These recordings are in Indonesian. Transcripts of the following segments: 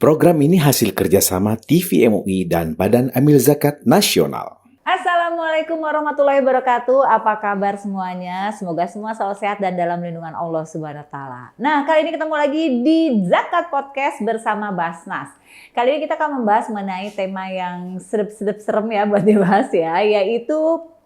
Program ini hasil kerjasama TV MUI dan Badan Amil Zakat Nasional. Assalamualaikum warahmatullahi wabarakatuh. Apa kabar semuanya? Semoga semua selalu sehat dan dalam lindungan Allah Subhanahu wa taala. Nah, kali ini ketemu lagi di Zakat Podcast bersama Basnas. Kali ini kita akan membahas mengenai tema yang sedep-sedep serem ya buat dibahas ya, yaitu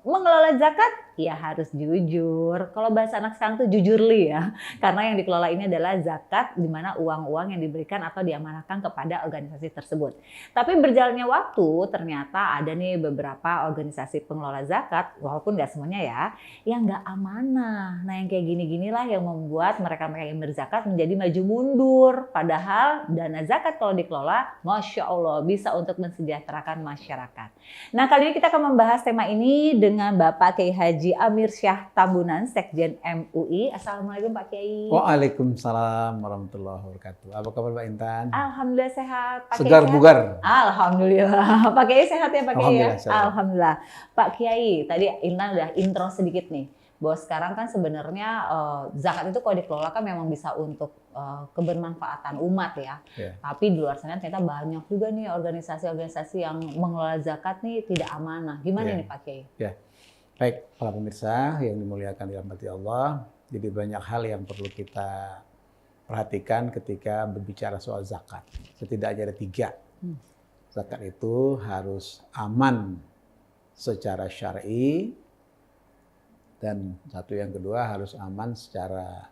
mengelola zakat ya harus jujur. Kalau bahasa anak sekarang tuh jujurli ya. Karena yang dikelola ini adalah zakat, di mana uang-uang yang diberikan atau diamanahkan kepada organisasi tersebut. Tapi berjalannya waktu ternyata ada nih beberapa organisasi pengelola zakat, walaupun nggak semuanya ya, yang nggak amanah. Nah yang kayak gini-ginilah yang membuat mereka-mereka yang berzakat menjadi maju mundur. Padahal dana zakat kalau dikelola, Masya Allah bisa untuk mensejahterakan masyarakat. Nah kali ini kita akan membahas tema ini dengan Bapak Kiai Haji Amir Syah Tambunan, Sekjen MUI. Assalamualaikum Pak Kiai. Waalaikumsalam warahmatullahi wabarakatuh. Apa kabar Pak Intan? Alhamdulillah sehat. Pak Segar Kiai bugar. Sehat? Alhamdulillah. Pak Kiai sehat ya Pak Kiai ya? Alhamdulillah. Alhamdulillah. Pak Kiai, tadi Intan udah intro sedikit nih. Bahwa sekarang kan sebenarnya zakat itu kalau dikelola kan memang bisa untuk kebermanfaatan umat ya. Tapi di luar sana ternyata banyak juga nih organisasi-organisasi yang mengelola zakat nih tidak amanah. Gimana nih Pak Kiai? Baik, para pemirsa yang dimuliakan dirahmati Allah. Jadi banyak hal yang perlu kita perhatikan ketika berbicara soal zakat. Setidaknya ada 3. Zakat itu harus aman secara syar'i, dan satu yang kedua harus aman secara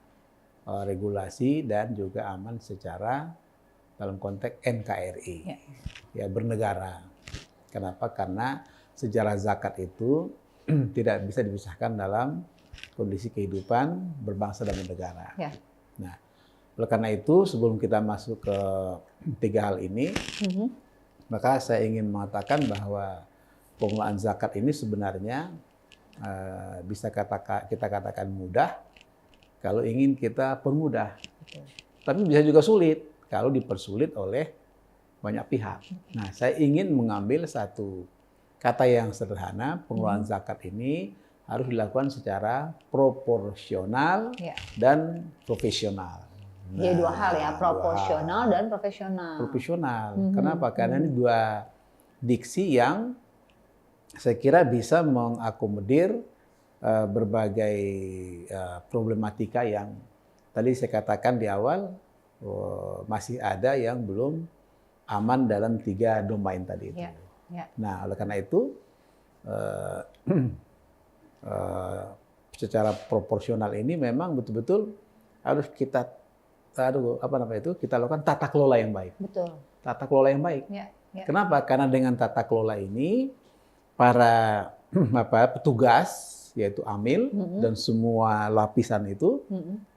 regulasi dan juga aman secara dalam konteks NKRI, ya bernegara. Kenapa? Karena sejarah zakat itu tidak bisa dipisahkan dalam kondisi kehidupan berbangsa dan bernegara. Nah, oleh karena itu sebelum kita masuk ke 3 hal ini, maka saya ingin mengatakan bahwa pengelolaan zakat ini sebenarnya bisa kita katakan mudah kalau ingin kita permudah. Tapi bisa juga sulit kalau dipersulit oleh banyak pihak. Nah, saya ingin mengambil satu kata yang sederhana, pengelolaan zakat ini harus dilakukan secara proporsional dan profesional. Jadi 2 hal ya, proporsional dan profesional. Profesional. Kenapa? Karena ini 2 diksi yang saya kira bisa mengakomodir berbagai problematika yang tadi saya katakan di awal masih ada yang belum aman dalam 3 domain tadi itu. Nah, oleh karena itu secara proporsional ini memang betul-betul harus kita kita lakukan tata kelola yang baik. Betul. Tata kelola yang baik. Kenapa? Karena dengan tata kelola ini para petugas yaitu amil dan semua lapisan itu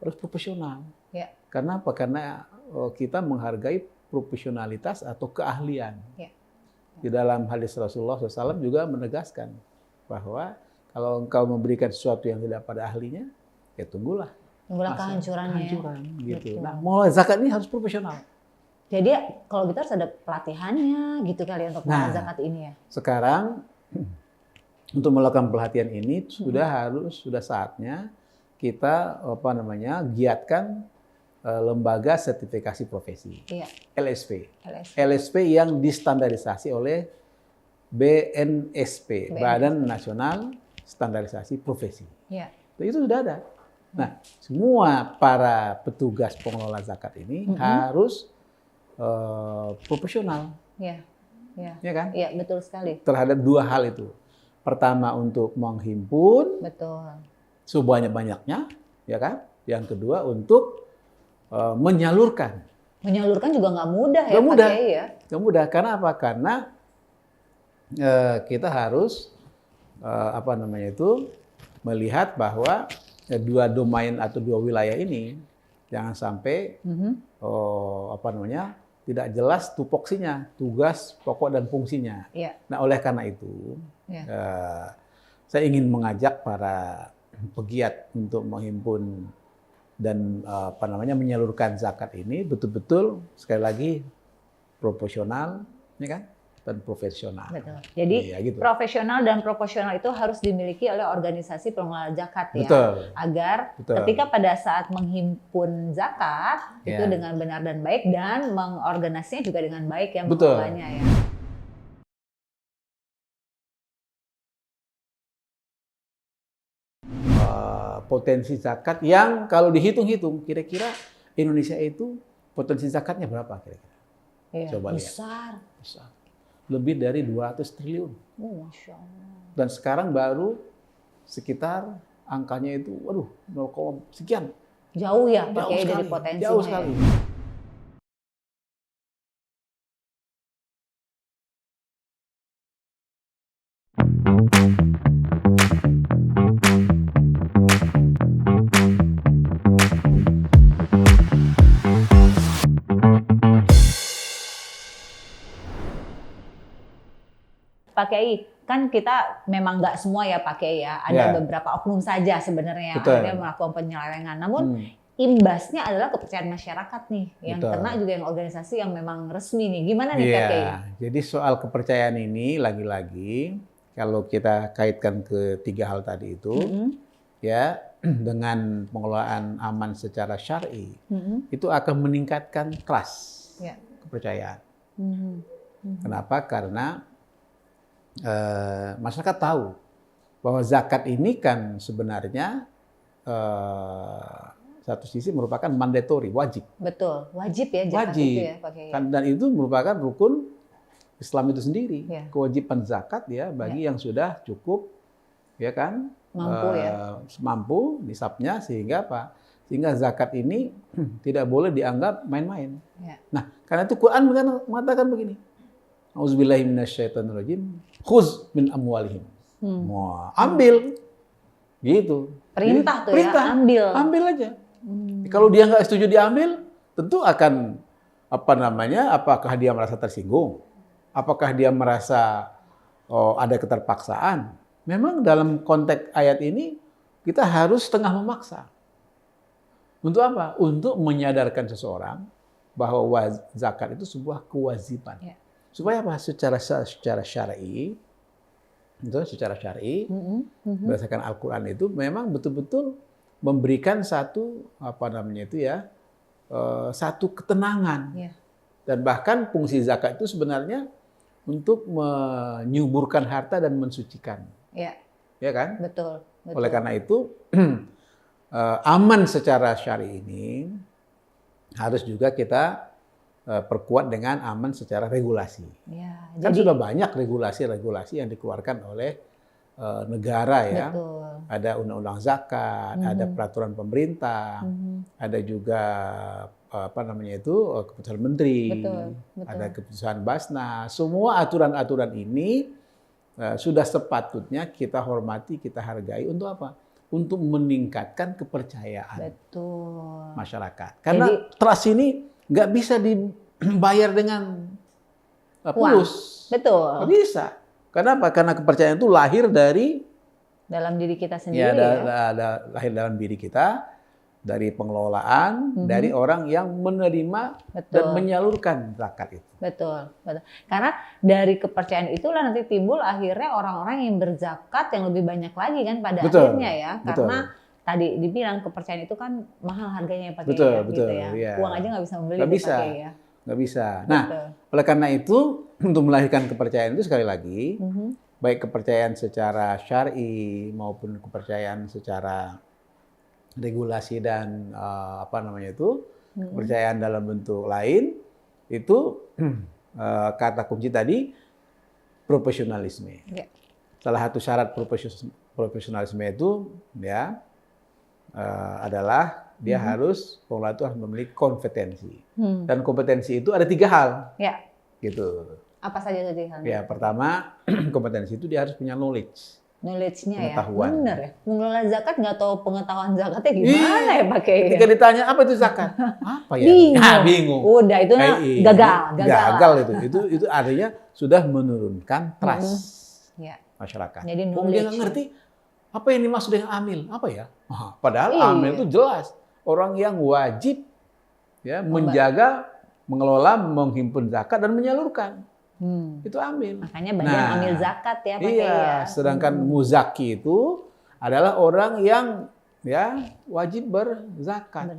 harus profesional. Kenapa? Karena kita menghargai profesionalitas atau keahlian. Di dalam hadis Rasulullah SAW juga menegaskan bahwa kalau engkau memberikan sesuatu yang tidak pada ahlinya, ya tunggulah kehancurannya. Gitu. Nah, mulai zakat ini harus profesional. Jadi kalau gitu harus ada pelatihannya gitu kali untuk zakat ini ya. Sekarang untuk melakukan pelatihan ini sudah saatnya kita giatkan lembaga sertifikasi profesi, LSP. LSP yang distandarisasi oleh BNSP, Badan Nasional Standarisasi Profesi. Itu sudah ada. Nah, semua para petugas pengelola zakat ini harus profesional. Ya kan? Iya, betul sekali. Terhadap 2 hal itu. Pertama untuk menghimpun sebanyak-banyaknya, ya kan? Yang kedua untuk menyalurkan. Menyalurkan juga nggak mudah ya, Pak Kiai ya. Nggak mudah. Karena apa? Karena kita harus melihat bahwa 2 domain atau 2 wilayah ini jangan sampai tidak jelas tupoksinya, tugas pokok dan fungsinya. Nah, oleh karena itu saya ingin mengajak para pegiat untuk menghimpun dan menyalurkan zakat ini betul-betul sekali lagi proporsional, ya kan? dan profesional. Betul. Jadi Iya, gitu. profesional dan proporsional itu harus dimiliki oleh organisasi pengelola zakat ya. Betul. Agar Betul. ketika pada saat menghimpun zakat itu Ya. dengan benar dan baik dan mengorganisasinya juga dengan baik ya Betul. mengelolanya ya. Potensi zakat yang kalau dihitung-hitung kira-kira Indonesia itu potensi zakatnya berapa kira-kira? Iya, Coba lihat. besar. Besar. Lebih dari 200 triliun. Masya Allah. Dan sekarang baru sekitar angkanya itu, waduh, 0, sekian. Jauh ya Jauh pakai dari sekali. potensinya. Jauh sekali. Ya. Pak Kiai, kan kita memang nggak semua ya Pak Kiai ya, ada Ya. beberapa oknum saja sebenarnya yang Betul. akhirnya melakukan penyelewengan. Namun imbasnya adalah kepercayaan masyarakat nih, yang Betul. kena juga yang organisasi yang memang resmi nih. Gimana nih Pak Iya, Kiai? jadi soal kepercayaan ini lagi-lagi kalau kita kaitkan ke 3 hal tadi itu, ya dengan pengelolaan aman secara syar'i, itu akan meningkatkan trust, Ya. kepercayaan. Kenapa? Karena masyarakat tahu bahwa zakat ini kan sebenarnya satu sisi merupakan mandatory, wajib. Betul, wajib ya zakat Wajib. itu ya Pak Kiai. Dan itu merupakan rukun Islam itu sendiri. Ya. Kewajiban zakat ya bagi yang sudah cukup, ya kan, Mampu ya. mampu nisabnya, sehingga apa? Sehingga zakat ini tidak boleh dianggap main-main. Ya. Nah, karena itu Quran mengatakan begini. Auzubillahi minasyaitonirrajim. Khuz min amwalihim. Wah, ambil. Gitu. Perintah tuh Perintah. ya, ambil. Ambil aja. Kalau dia nggak setuju diambil, tentu akan apakah dia merasa tersinggung? Apakah dia merasa ada keterpaksaan? Memang dalam konteks ayat ini kita harus setengah memaksa. Untuk apa? Untuk menyadarkan seseorang bahwa zakat itu sebuah kewajiban. Ya. Supaya apa? Secara syar'i, berdasarkan Al-Quran itu memang betul-betul memberikan satu satu ketenangan. Ya. Dan bahkan fungsi zakat itu sebenarnya untuk menyuburkan harta dan mensucikan. Ya, Ya kan? betul. Oleh karena itu aman secara syar'i ini harus juga kita perkuat dengan aman secara regulasi. Ya, Kan sudah banyak regulasi-regulasi yang dikeluarkan oleh negara ya. betul. Ada undang-undang zakat, ada peraturan pemerintah, ada juga keputusan menteri, Betul. ada keputusan Basnas. Semua aturan-aturan ini sudah sepatutnya kita hormati, kita hargai untuk apa? Untuk meningkatkan kepercayaan Betul. masyarakat. Karena trust ini nggak bisa dibayar dengan fulus. Betul. Nggak bisa. Kenapa? Karena kepercayaan itu lahir dari Dalam diri kita sendiri lahir dalam diri kita, dari pengelolaan, dari orang yang menerima dan menyalurkan zakat itu. Betul, betul. Karena dari kepercayaan itulah nanti timbul akhirnya orang-orang yang berzakat yang lebih banyak lagi kan pada akhirnya ya. Karena tadi dibilang kepercayaan itu kan mahal harganya pakai gitu ya. Ya. Uang aja nggak bisa membeli Nggak bisa. pakai ya. Nggak bisa. Nah, oleh karena itu untuk melahirkan kepercayaan itu sekali lagi, baik kepercayaan secara syar'i maupun kepercayaan secara regulasi dan kepercayaan dalam bentuk lain, itu kata kunci tadi profesionalisme. Ya. Salah satu syarat profesionalisme itu ya adalah dia pengelola itu harus memiliki kompetensi. Dan kompetensi itu ada 3 hal. Ya. Gitu. Apa saja tadi halnya? Ya, pertama kompetensi itu dia harus punya knowledge. Knowledge-nya ya. Pengetahuan. Bener ya. Mengelola zakat nggak tahu pengetahuan zakatnya gimana ya pakai. Ketika ditanya apa itu zakat? Apa ya? Bingung. Bingung. Udah itu gagal. Gagal itu artinya sudah menurunkan trust masyarakat. Jadi dia nggak ngerti apa yang dimaksud dengan amil, apa ya? Padahal amil itu jelas orang yang wajib ya menjaga, mengelola, menghimpun zakat dan menyalurkan. itu ambil. Makanya banyak yang ambil zakat ya Pak Kiai Iya, ya. sedangkan muzaki itu adalah orang yang ya wajib berzakat.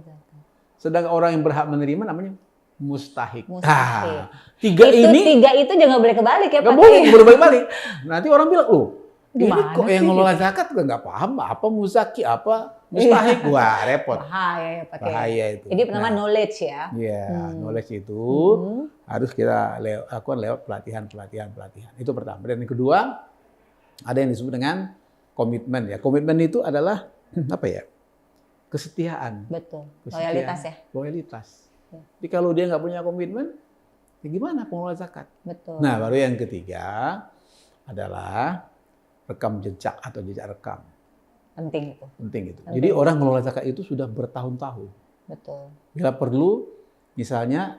Sedangkan orang yang berhak menerima namanya mustahik. Mustahik. Tiga itu jangan boleh kebalik ya Pak nggak boleh, Kiai. boleh balik. Nanti orang bilang, loh, ini Gimana kok yang sih? ngelola zakat nggak paham apa muzaki, apa mustahik. Wah, repot. Bahaya ya Pak Kiai. Bahaya itu. Jadi pertama knowledge ya. Iya, knowledge itu harus kita lakukan lewat pelatihan. Itu pertama. Dan yang kedua, ada yang disebut dengan komitmen ya. Komitmen itu adalah apa ya? Kesetiaan. Betul. Kesetiaan. Loyalitas ya. Loyalitas. Ya. Jadi kalau dia nggak punya komitmen, ya gimana pengelola zakat? Betul. Nah, baru yang ketiga adalah rekam jejak atau jejak rekam. Penting itu. Penting itu. Jadi orang mengelola zakat itu sudah bertahun-tahun. Betul. Bila perlu, misalnya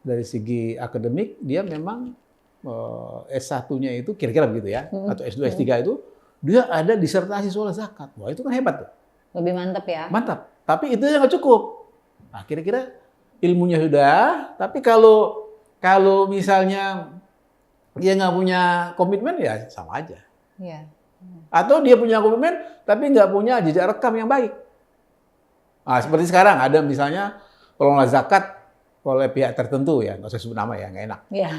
dari segi akademik, dia memang S1-nya itu kira-kira begitu ya, atau S2, S3 itu, dia ada disertasi soal zakat. Wah, itu kan hebat tuh. Lebih mantap ya. Mantap. Tapi itu yang nggak cukup. Nah, kira-kira ilmunya sudah, tapi kalau misalnya dia nggak punya komitmen, ya sama aja. Iya. Atau dia punya komitmen, tapi nggak punya jejak rekam yang baik. Nah, seperti sekarang ada misalnya pengelola zakat oleh pihak tertentu ya, nggak usah sebut nama ya, nggak enak. Iya.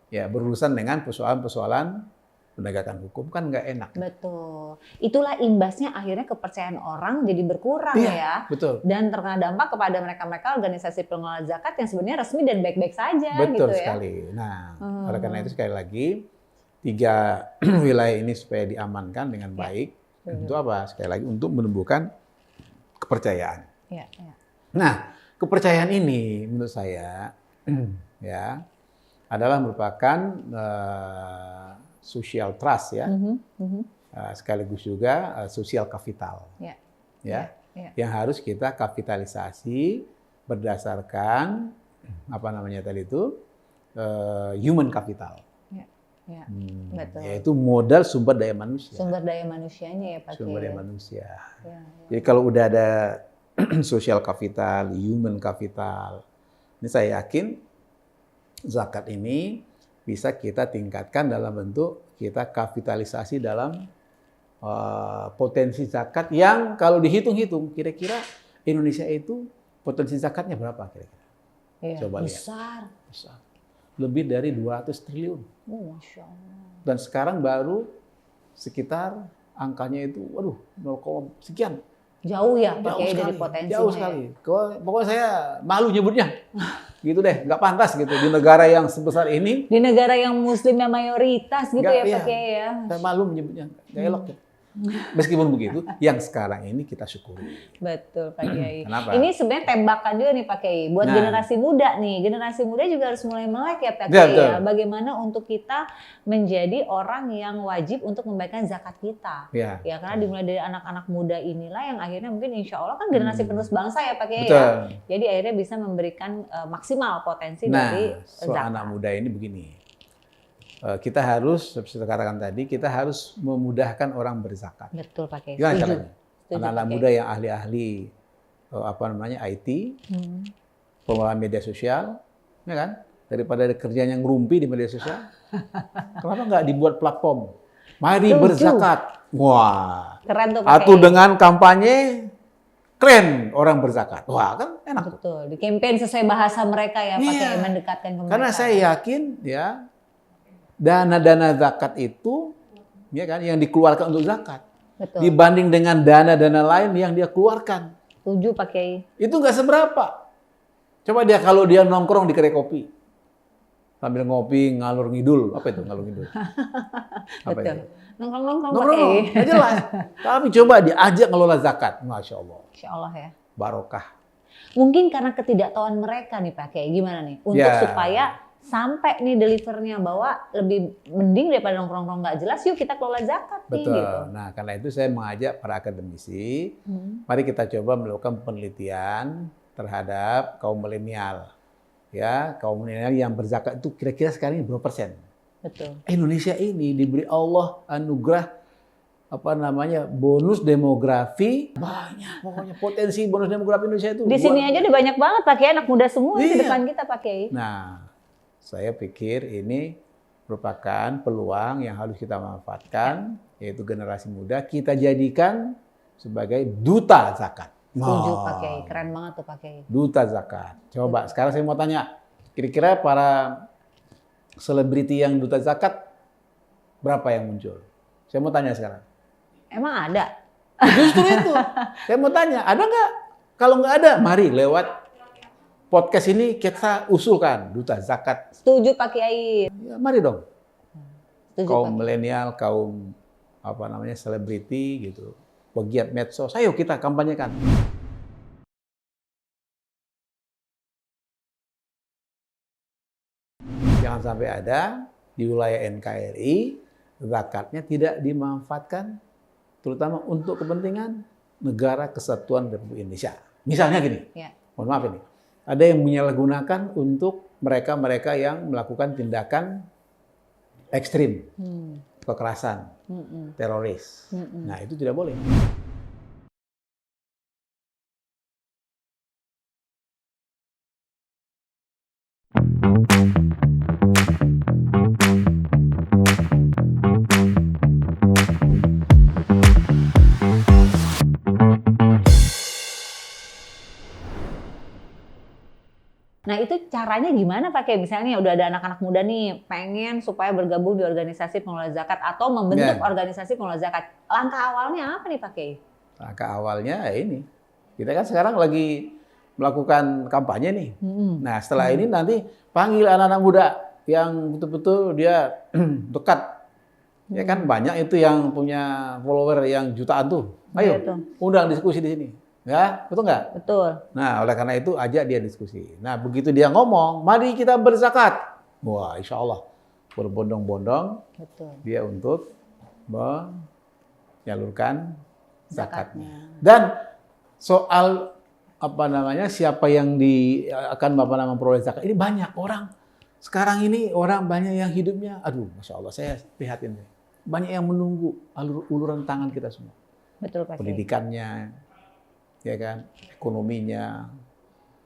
Ya, berurusan dengan persoalan-persoalan penegakan hukum kan nggak enak. Betul. Itulah imbasnya akhirnya kepercayaan orang jadi berkurang Iya, ya. betul. Dan terkena dampak kepada mereka-mereka organisasi pengelola zakat yang sebenarnya resmi dan baik-baik saja Betul gitu ya. sekali. Nah, oleh karena itu sekali lagi 3 wilayah ini supaya diamankan dengan baik. Untuk apa? Sekali lagi untuk menumbuhkan kepercayaan. Iya, iya. Nah, kepercayaan ini menurut saya ya adalah merupakan social trust ya. Sekaligus juga social capital. Iya. Ya. Iya. Yang harus kita kapitalisasi berdasarkan apa namanya tadi itu human capital. Ya, betul. Yaitu modal sumber daya manusia. Sumber daya manusianya ya Pak Sumber Kiai. daya manusia. Ya, ya. Jadi kalau udah ada social capital, human capital, ini saya yakin zakat ini bisa kita tingkatkan dalam bentuk kita kapitalisasi dalam potensi zakat yang kalau dihitung-hitung kira-kira Indonesia itu potensi zakatnya berapa kira-kira? Ya, Coba lihat. Besar. Lebih dari 200 triliun. Masya Allah. Dan sekarang baru sekitar angkanya itu, waduh, 0, sekian. Jauh ya Pak Jauh Kiai sekali, dari potensinya. jauh sekali. Pokoknya saya malu nyebutnya. Gitu deh, nggak pantas gitu. Di negara yang sebesar ini, Di negara yang muslimnya mayoritas gitu Nggak, ya Pak iya. Kiai ya. saya malu menyebutnya. Nggak elok ya. Meskipun begitu, yang sekarang ini kita syukuri. Betul Pak Kiai. Kenapa? Ini sebenarnya tembakan juga nih Pak Kiai buat Nah. generasi muda nih. Generasi muda juga harus mulai melek ya Pak Ya, Kiai betul. ya. Bagaimana untuk kita menjadi orang yang wajib untuk membayarkan zakat kita. Ya. Ya karena dimulai dari anak-anak muda inilah yang akhirnya mungkin insya Allah kan generasi penerus bangsa ya Pak Kiai Betul. ya. Jadi akhirnya bisa memberikan maksimal potensi dari Nah, soal zakat. anak muda ini begini. Kita harus, seperti saya katakan tadi, kita harus memudahkan orang berzakat. Betul Pak Kiai. Gimana Setuju. caranya? Setuju, Anak-anak Pak Kiai. muda yang ahli-ahli apa namanya IT, pengelola media sosial, ya kan? Daripada ada kerjaan yang ngerumpi di media sosial, kenapa nggak dibuat platform? Mari Setuju. berzakat. Wah. Keren tuh Pak Atau Kiai. dengan kampanye keren orang berzakat. Wah, kan enak tuh. Betul. Di campaign sesuai bahasa mereka ya Pak Iya. Kiai mendekatkan ke mereka. Karena saya yakin ya dana-dana zakat itu ya kan yang dikeluarkan untuk zakat Betul. dibanding dengan dana-dana lain yang dia keluarkan Setuju Pak Kiai. itu nggak seberapa. Coba dia kalau dia nongkrong di kedai kopi sambil ngopi ngalur ngidul, apa itu ngalur ngidul? Apa Betul. itu? Nongkrong-nongkrong Pak Nongkrong, Kiai. nggak jelas. Tapi coba diajak ngelola zakat, masya Allah, Insya Allah ya. barokah. Mungkin karena ketidaktahuan mereka nih Pak Kiai. Gimana nih? Untuk Ya. supaya sampai nih delivernya bahwa lebih mending daripada nongkrong-nongkrong nggak jelas, yuk kita kelola zakat nih Betul. gitu. Nah, karena itu saya mengajak para akademisi, mari kita coba melakukan penelitian terhadap kaum milenial. Ya, kaum milenial yang berzakat itu kira-kira sekarang ini berapa persen? Betul. Indonesia ini diberi Allah anugerah apa namanya bonus demografi banyak, pokoknya potensi bonus demografi Indonesia itu. Di sini aja udah banyak banget Pak Kiai, anak muda semua di Iya. depan kita Pak Kiai. Nah, saya pikir ini merupakan peluang yang harus kita manfaatkan, yaitu generasi muda kita jadikan sebagai duta zakat. Setuju Pak Kiai, keren banget tuh Pak Kiai. Duta zakat. Coba sekarang saya mau tanya, kira-kira para selebriti yang duta zakat berapa yang muncul? Saya mau tanya sekarang. Emang ada? Justru itu. Saya mau tanya, ada nggak? Kalau nggak ada, mari lewat podcast ini kita usulkan duta zakat. Setuju Pak Kiai. Ya, mari dong. Setuju Kaum Pak. milenial, kaum selebriti gitu, pegiat medsos, ayo kita kampanyekan. Jangan sampai ada di wilayah NKRI zakatnya tidak dimanfaatkan, terutama untuk kepentingan negara kesatuan Republik Indonesia. Misalnya gini, Ya. mohon maaf ini, ada yang menyalahgunakan untuk mereka-mereka yang melakukan tindakan ekstrim, kekerasan, teroris. Nah, itu tidak boleh. Nah itu caranya gimana Pak Kiai? Misalnya udah ada anak-anak muda nih pengen supaya bergabung di organisasi pengelola zakat atau membentuk organisasi pengelola zakat. Langkah awalnya apa nih Pak Kiai? Langkah awalnya ya ini. Kita kan sekarang lagi melakukan kampanye nih. Nah, setelah ini nanti panggil anak-anak muda yang betul-betul dia dekat. Ya kan banyak itu yang punya follower yang jutaan tuh. Ayo, undang diskusi di sini. Ya, betul nggak? Betul. Nah, oleh karena itu ajak dia diskusi. Nah, begitu dia ngomong, mari kita berzakat. Wah, insya Allah berbondong-bondong dia untuk menyalurkan zakatnya. Dan soal siapa yang akan memperoleh zakat ini banyak orang. Sekarang ini orang banyak yang hidupnya, aduh, masya Allah, saya prihatin. Banyak yang menunggu uluran tangan kita semua. Betul Pak Kiai. Pendidikannya, ya kan, ekonominya,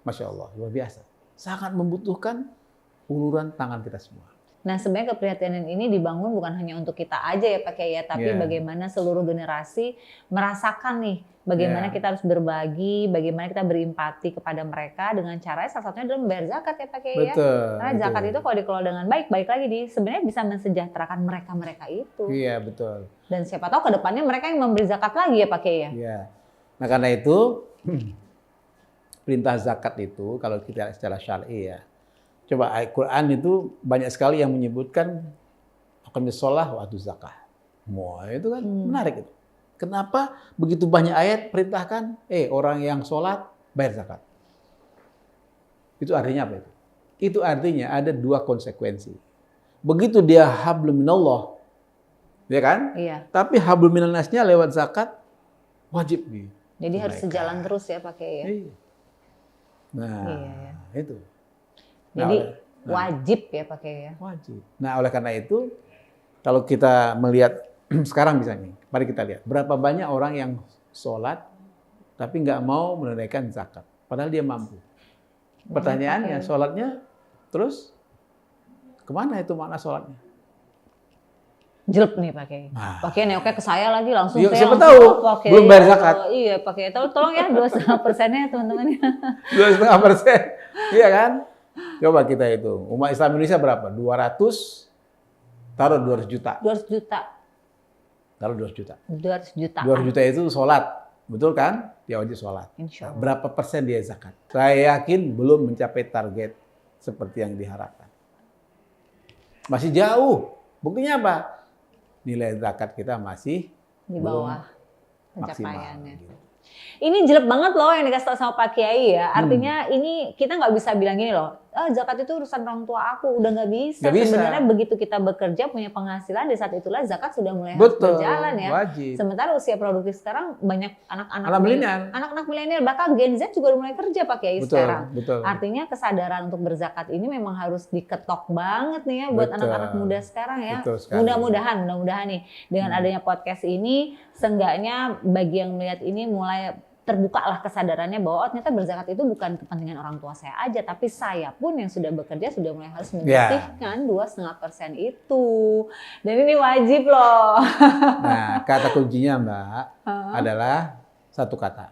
masya Allah, luar biasa. Sangat membutuhkan uluran tangan kita semua. Nah sebenarnya keprihatinan ini dibangun bukan hanya untuk kita aja ya Pak Kiai ya, tapi bagaimana seluruh generasi merasakan nih, bagaimana kita harus berbagi, bagaimana kita berempati kepada mereka dengan cara salah satunya adalah membayar zakat ya Pak Kiai ya. Karena zakat itu kalau dikelola dengan baik lagi sebenarnya bisa mensejahterakan mereka itu. Iya betul. Dan siapa tahu ke depannya mereka yang memberi zakat lagi ya Pak Kiai ya. Iya. Nah karena itu perintah zakat itu kalau kita secara syar'i ya. Coba Al-Quran itu banyak sekali yang menyebutkan aqimish shalah wa atuz zakah. Wah, itu kan menarik itu. Kenapa begitu banyak ayat perintahkan orang yang sholat bayar zakat? Itu artinya apa itu? Itu artinya ada dua konsekuensi. Begitu dia hablum minallah, ya kan? Iya. Tapi hablum minannasnya lewat zakat wajib nih. Jadi harus sejalan terus ya Pak Kiai ya. Iya. Nah, itu. Jadi wajib ya Pak Kiai ya. Wajib. Nah, oleh karena itu kalau kita melihat sekarang misalnya, mari kita lihat berapa banyak orang yang sholat tapi nggak mau menunaikan zakat, padahal dia mampu. Pertanyaannya, sholatnya terus kemana itu makna sholatnya? Jelek nih Pak Kiai. Pak Kiai nengoknya ke saya lagi langsung. Siapa tahu belum bayar zakat. Iya Pak Kiai, tolong ya 2,5%-nya teman-teman. 2,5%, iya kan? Coba kita hitung. Umat Islam Indonesia berapa? 200, taruh 200 juta. 200 juta. Taruh 200 juta. 200 juta. 200 juta itu sholat. Betul kan? Dia wajib sholat. Insya Allah. Berapa persen dia zakat? Saya yakin belum mencapai target seperti yang diharapkan. Masih jauh. Buktinya apa? Nilai zakat kita masih di bawah Maksimal, pencapaiannya. gitu. Ini jelek banget loh yang dikasih tau sama Pak Kiai ya. Artinya ini kita nggak bisa bilang gini loh, zakat itu urusan orang tua aku. Udah nggak bisa. Sebenarnya begitu kita bekerja punya penghasilan, di saat itulah zakat sudah mulai harus berjalan ya. Wajib. Sementara usia produktif sekarang banyak anak-anak milenial, bahkan Gen Z juga udah mulai kerja Pak Kiai sekarang. Betul. Artinya kesadaran untuk berzakat ini memang harus diketok banget nih ya buat anak-anak muda sekarang ya. Mudah-mudahan nih dengan adanya podcast ini, seenggaknya bagi yang melihat ini mulai terbukalah kesadarannya bahwa ternyata berzakat itu bukan kepentingan orang tua saya aja, tapi saya pun yang sudah bekerja sudah mulai harus menyisihkan 2,5% itu. Dan ini wajib loh. Nah, kata kuncinya Mbak adalah satu kata,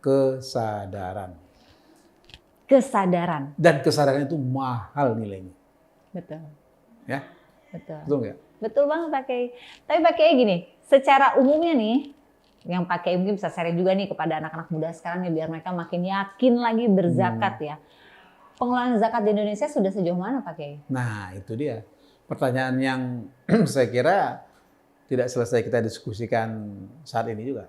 kesadaran. Kesadaran. Dan kesadaran itu mahal nilainya. Betul. Ya, betul nggak? Betul banget Pak Kiai. Tapi Pak Kiai gini, secara umumnya nih, yang Pak Kiai mungkin bisa sharing juga nih kepada anak-anak muda sekarang nih biar mereka makin yakin lagi berzakat ya. Pengelolaan zakat di Indonesia sudah sejauh mana Pak Kiai? Nah, itu dia. Pertanyaan yang saya kira tidak selesai kita diskusikan saat ini juga.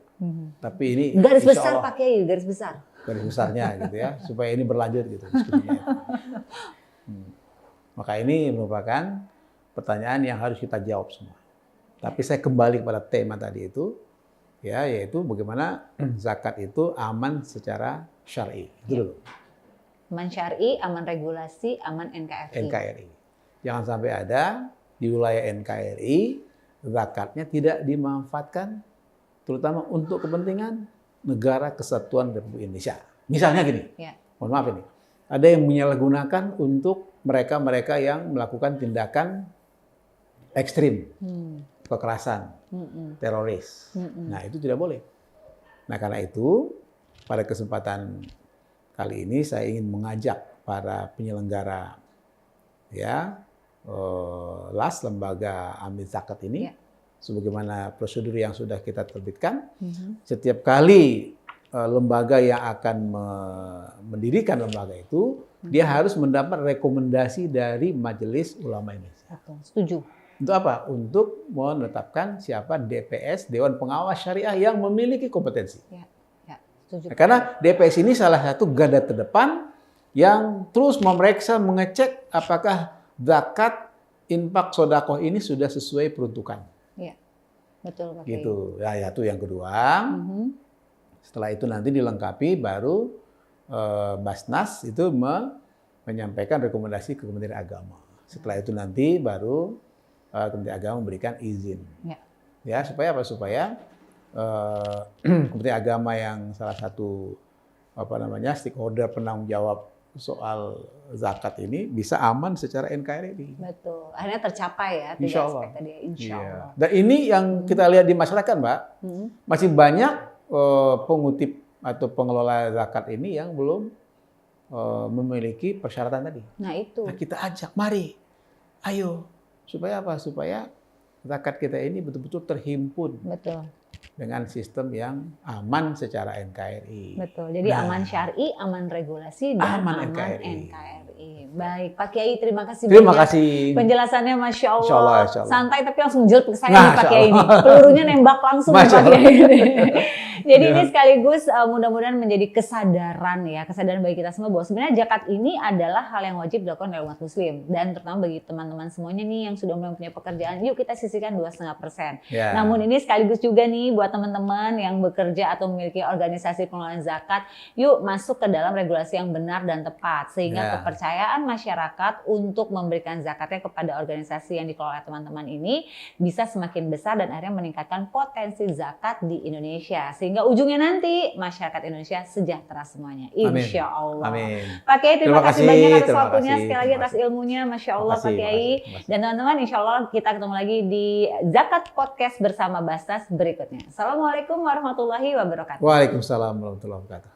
Tapi ini garis insya besar Allah, Pak Kiai, garis besar. garis besarnya gitu ya, supaya ini berlanjut gitu diskusinya. Maka ini merupakan pertanyaan yang harus kita jawab semua. Tapi saya kembali kepada tema tadi itu, ya, yaitu bagaimana zakat itu aman secara syar'i. Itu dulu. Aman syar'i, aman regulasi, aman NKRI. NKRI. Jangan sampai ada di wilayah NKRI zakatnya tidak dimanfaatkan, terutama untuk kepentingan negara kesatuan Republik Indonesia. Misalnya gini, mohon maaf ini, ada yang menyalahgunakan untuk mereka-mereka yang melakukan tindakan ekstrim, kekerasan, teroris. Nah, itu tidak boleh. Nah, karena itu pada kesempatan kali ini saya ingin mengajak para penyelenggara ya LAS, lembaga amil zakat ini, sebagaimana prosedur yang sudah kita terbitkan, setiap kali lembaga yang akan mendirikan lembaga itu, dia harus mendapat rekomendasi dari Majelis Ulama Indonesia. Setuju. Untuk apa? Untuk menetapkan siapa DPS, Dewan Pengawas Syariah yang memiliki kompetensi. Setuju. Nah, karena DPS ini salah satu garda terdepan yang terus memeriksa, mengecek apakah zakat, infak, sedekah ini sudah sesuai peruntukan. Iya, betul Pak Kiai. Gitu. Ya, itu yang kedua. Setelah itu nanti dilengkapi baru Basnas itu menyampaikan rekomendasi ke Kementerian Agama. Setelah itu nanti baru Kementerian Agama memberikan izin. Ya, supaya apa? Supaya Kementerian Agama yang salah satu stakeholder penanggung jawab soal zakat ini bisa aman secara NKRI. Betul. Akhirnya tercapai ya. Insya Allah. Insya Allah. Dan ini yang kita lihat di masyarakat, Mbak. Masih banyak pengutip atau pengelola zakat ini yang belum memiliki persyaratan tadi. Nah itu. Nah, kita ajak, mari, ayo. Supaya apa? Supaya zakat kita ini betul-betul terhimpun. Betul. Dengan sistem yang aman secara NKRI. Betul. Jadi aman syar'i, aman regulasi, dan aman NKRI. Baik, Pak Kiai, terima kasih banyak. Terima kasih. Penjelasannya Masya Allah. Insya Allah, insya Allah. Santai tapi langsung jelek ke saya nih Pak Kiai ini. Pelurunya nembak langsung Pak Kiai ini. Jadi ini sekaligus mudah-mudahan menjadi kesadaran ya, kesadaran bagi kita semua bahwa sebenarnya zakat ini adalah hal yang wajib dilakukan oleh umat muslim. Dan terutama bagi teman-teman semuanya nih yang sudah mulai punya pekerjaan, yuk kita sisihkan 2,5%. Namun ini sekaligus juga nih buat teman-teman yang bekerja atau memiliki organisasi pengelolaan zakat, yuk masuk ke dalam regulasi yang benar dan tepat. Sehingga kepercayaan masyarakat untuk memberikan zakatnya kepada organisasi yang dikelola oleh teman-teman ini bisa semakin besar dan akhirnya meningkatkan potensi zakat di Indonesia. Sehingga ujungnya nanti masyarakat Indonesia sejahtera semuanya. Insya Allah. Amin. Pak Kiai, terima kasih banyak atas waktunya, sekali lagi atas kasih. ilmunya. Masya Allah Pak Kiai. Dan teman-teman, insya Allah kita ketemu lagi di Zakat Podcast bersama Basnas berikutnya. Assalamualaikum warahmatullahi wabarakatuh. Waalaikumsalam warahmatullahi wabarakatuh.